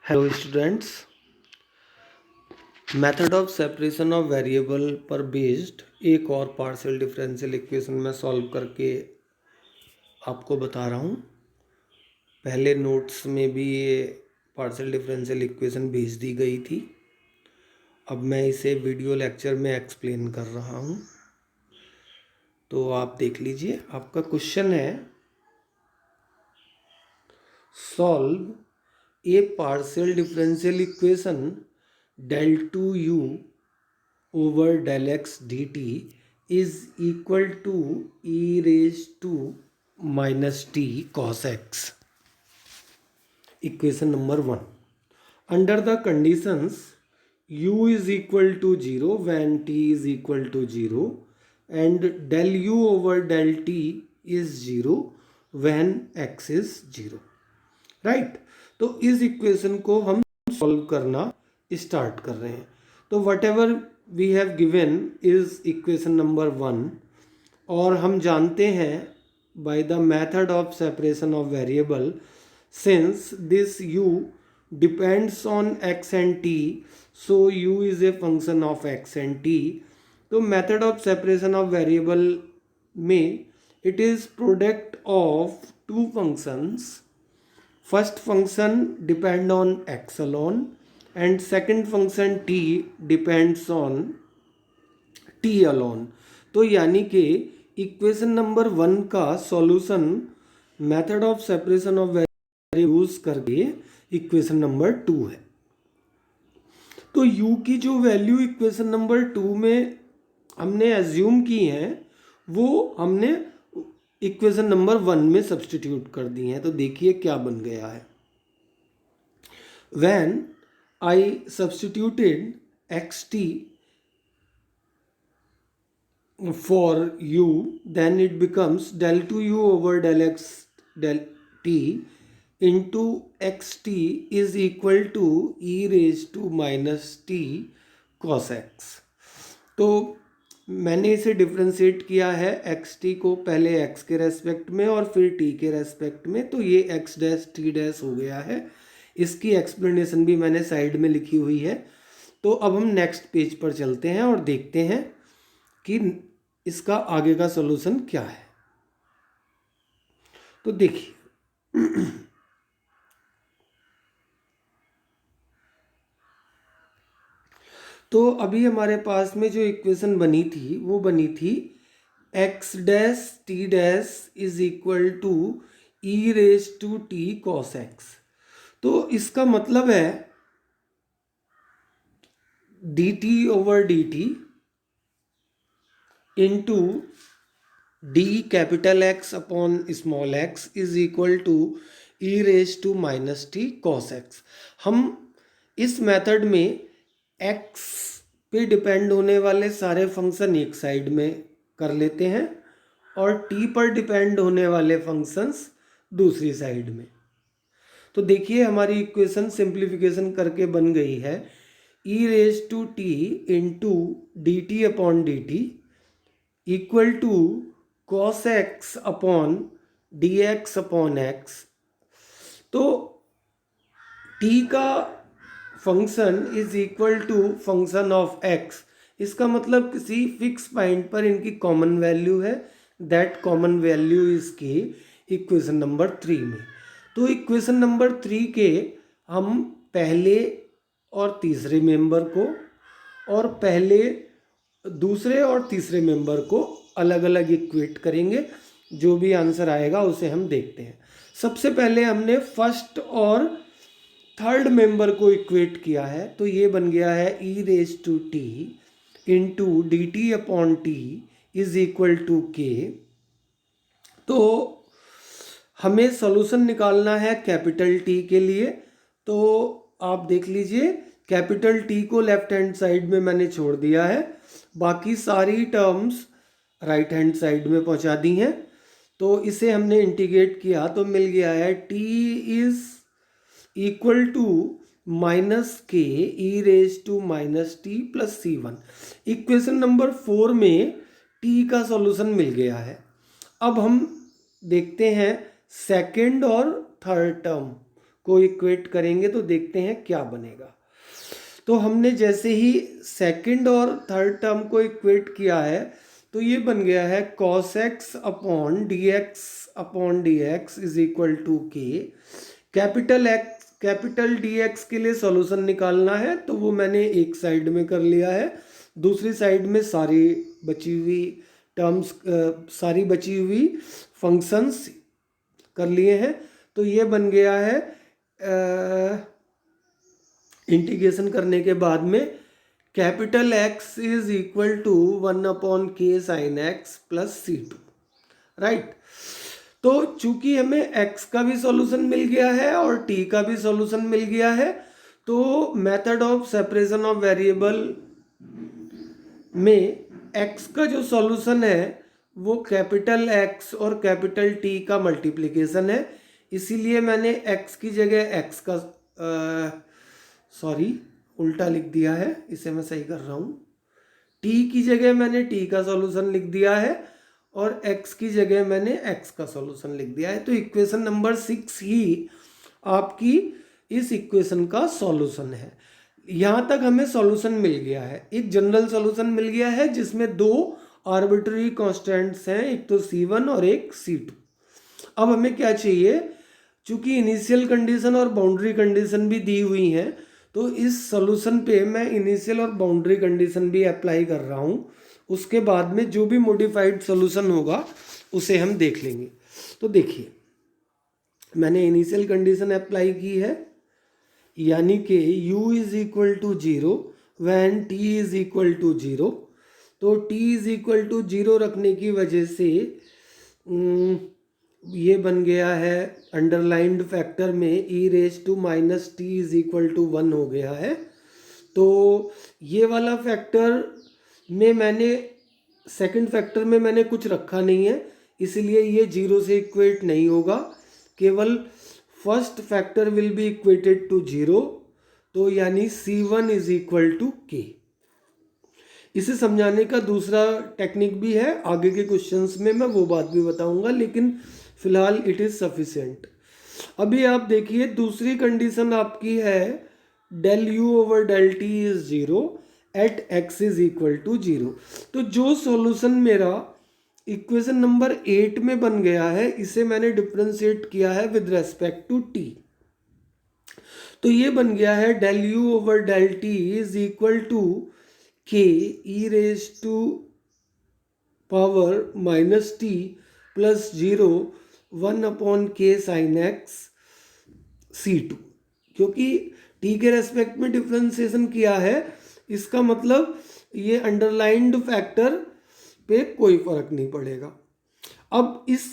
Hello students, method of separation of variable पर based एक और पार्शियल डिफरेंशियल इक्वेशन में सॉल्व करके आपको बता रहा हूँ। पहले नोट्स में भी ये पार्शियल डिफरेंशियल इक्वेशन भेज दी गई थी। अब मैं इसे वीडियो लेक्चर में एक्सप्लेन कर रहा हूँ, तो आप देख लीजिए। आपका क्वेश्चन है, solve a partial differential equation del 2u over del x dt is equal to e raised to minus t cos x. Equation number 1. Under the conditions u is equal to 0 when t is equal to 0 and del u over del t is 0 when x is 0. Right तो इस equation को हम solve करना start कर रहे हैं। तो whatever we have given is equation number 1 और हम जानते हैं by the method of separation of variable since this u depends on x and t, so u is a function of x and t। तो method of separation of variable में it is product of two functions. First function depend on x alone and second function t depends on t alone। तो यानी कि equation number 1 का solution method of separation of variable use करके equation number 2 है। तो u की जो value equation number 2 में हमने एज्यूम की है वो हमने इक्वेशन नंबर 1 में सब्सटीट्यूट कर दी हैं। तो देखिए क्या बन गया है। When I substituted xt for u, then it becomes del 2u over del x del t into xt is equal to e raised to minus t cos x। तो मैंने इसे डिफ्रेंशिएट किया है एक्स टी को, पहले x के respect में और फिर टी के रेस्पेक्ट में। तो ये एक्स डैश टी डैश हो गया है। इसकी एक्सप्लेनेशन भी मैंने साइड में लिखी हुई है। तो अब हम नेक्स्ट पेज पर चलते हैं और देखते हैं कि इसका आगे का सॉल्यूशन क्या है। तो देखिए तो अभी हमारे पास में जो इक्वेशन बनी थी वो बनी थी x dash t dash is equal to e raise to t cos x. तो इसका मतलब है d t over d t into d capital x upon small x is equal to e raise to minus t cos x. हम इस method में x पे depend होने वाले सारे फंक्शन एक साइड में कर लेते हैं और t पर डिपेंड होने वाले फंक्शंस दूसरी साइड में। तो देखिए हमारी इक्वेशन सिंप्लीफिकेशन करके बन गई है e raise to T into D T upon d t equal to cos x upon d x upon x. तो t का function is equal to function of x। इसका मतलब किसी फिक्स पॉइंट पर इनकी कॉमन वैल्यू है। That common value is की equation number 3 में। तो इक्वेशन नंबर 3 के हम पहले और तीसरे मेंबर को और पहले दूसरे और तीसरे मेंबर को अलग अलग इक्वेट करेंगे। जो भी आंसर आएगा उसे हम देखते हैं। सबसे पहले हमने फर्स्ट और थर्ड मेंबर को इक्वेट किया है। तो ये बन गया है E raise to T into D T upon T is equal to K. तो हमें सॉल्यूशन निकालना है कैपिटल टी के लिए। तो आप देख लीजिए कैपिटल टी को लेफ्ट हैंड साइड में मैंने छोड़ दिया है, बाकी सारी टर्म्स राइट हैंड साइड में पहुंचा दी हैं। तो इसे हमने इंटीग्रेट किया तो मिल गया है T is equal to minus K E raise to minus T plus C one. Equation number 4 में टी का सॉल्यूशन मिल गया है। अब हम देखते हैं सेकंड और थर्ड टर्म को इक्वेट करेंगे तो देखते हैं क्या बनेगा। तो हमने जैसे ही सेकंड और थर्ड टर्म को इक्वेट किया है तो ये बन गया है cos x upon d x is equal to k. Capital d x के लिए सॉल्यूशन निकालना है तो वो मैंने एक साइड में कर लिया है, दूसरी साइड में सारी बची हुई फंक्शंस कर लिए हैं। तो ये बन गया है इंटीग्रेशन करने के बाद में capital X is equal to 1 upon K sine X plus C2, right. तो चूंकि हमें x का भी सॉल्यूशन मिल गया है और t का भी सॉल्यूशन मिल गया है तो method of separation of variable में x का जो सॉल्यूशन है वो कैपिटल X और कैपिटल T का मल्टीप्लिकेशन है, इसीलिए मैंने x की जगह x का उल्टा लिख दिया है, इसे मैं सही कर रहा हूँ। t की जगह मैंने t का सॉल्यूशन लिख दिया है और x की जगह मैंने x का सॉल्यूशन लिख दिया है। तो इक्वेशन नंबर 6 ही आपकी इस इक्वेशन का सॉल्यूशन है। यहाँ तक हमें सॉल्यूशन मिल गया है, एक जनरल सॉल्यूशन मिल गया है जिसमें दो आर्बिट्ररी कांस्टेंट्स हैं, एक तो C1 और एक C2। अब हमें क्या चाहिए, चूंकि इनिशियल कंडीशन और बाउंड्री कंडीशन भी दी हुई हैं तो इस सॉल्यूशन पे मैं इनिशियल और बाउंड्री कंडीशन भी अप्लाई कर रहा हूँ, उसके बाद में जो भी मॉडिफाइड सॉल्यूशन होगा उसे हम देख लेंगे। तो देखिए मैंने इनिशियल कंडीशन अप्लाई की है, यानी कि u is equal to 0 when t is equal to 0। तो t इज इक्वल टू 0 रखने की वजह से ये बन गया है अंडरलाइंड फैक्टर में e raise to minus t is equal to 1 हो गया है। तो ये वाला फैक्टर में मैंने सेकंड फैक्टर में मैंने कुछ रखा नहीं है, इसलिए ये 0 से इक्वेट नहीं होगा, केवल first factor will be equated to 0। तो यानी C1 इज इक्वल टू के। इसे समझाने का दूसरा टेक्निक भी है, आगे के क्वेश्चंस में मैं वो बात भी बताऊंगा, लेकिन फिलहाल इट इज सफिशिएंट। अभी आप देखिए दूसरी कंडीशन आपकी है del you over del T is 0 at x is equal to 0। तो जो सॉल्यूशन मेरा इक्वेशन नंबर 8 में बन गया है इसे मैंने डिफरेंशिएट किया है विद रेस्पेक्ट टू t। तो ये बन गया है del you over del T is equal to K E raise to power minus T plus 0 1 upon K sine X C2। क्योंकि t के रेस्पेक्ट में डिफरेंशिएशन किया है, इसका मतलब ये अंडरलाइंड फैक्टर पे कोई फर्क नहीं पड़ेगा। अब इस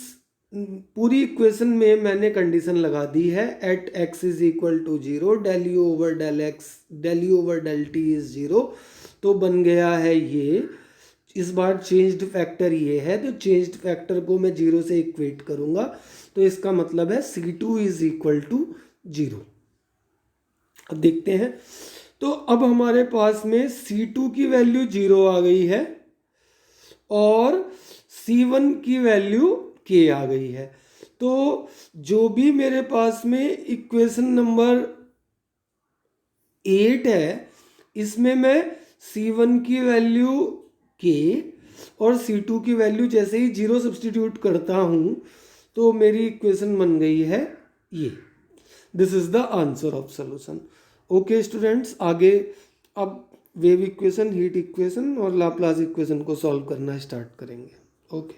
पूरी इक्वेशन में मैंने कंडीशन लगा दी है at x is equal to 0 del you over del T is 0। तो बन गया है ये, इस बार चेंज्ड फैक्टर ये है, तो चेंज्ड फैक्टर को मैं 0 से इक्वेट करूंगा, तो इसका मतलब है C2 इज इक्वल टू 0। अब देखते हैं, तो अब हमारे पास में C2 की वैल्यू 0 आ गई है और C1 की वैल्यू k आ गई है। तो जो भी मेरे पास में इक्वेशन नंबर 8 है इसमें मैं C1 की वैल्यू k और C2 की वैल्यू जैसे ही 0 सब्सटीट्यूट करता हूँ तो मेरी इक्वेशन बन गई है ये। This is the answer of solution. Okay students, आगे अब वेव इक्वेशन, हीट इक्वेशन और लाप्लास इक्वेशन को सॉल्व करना स्टार्ट करेंगे। ओके।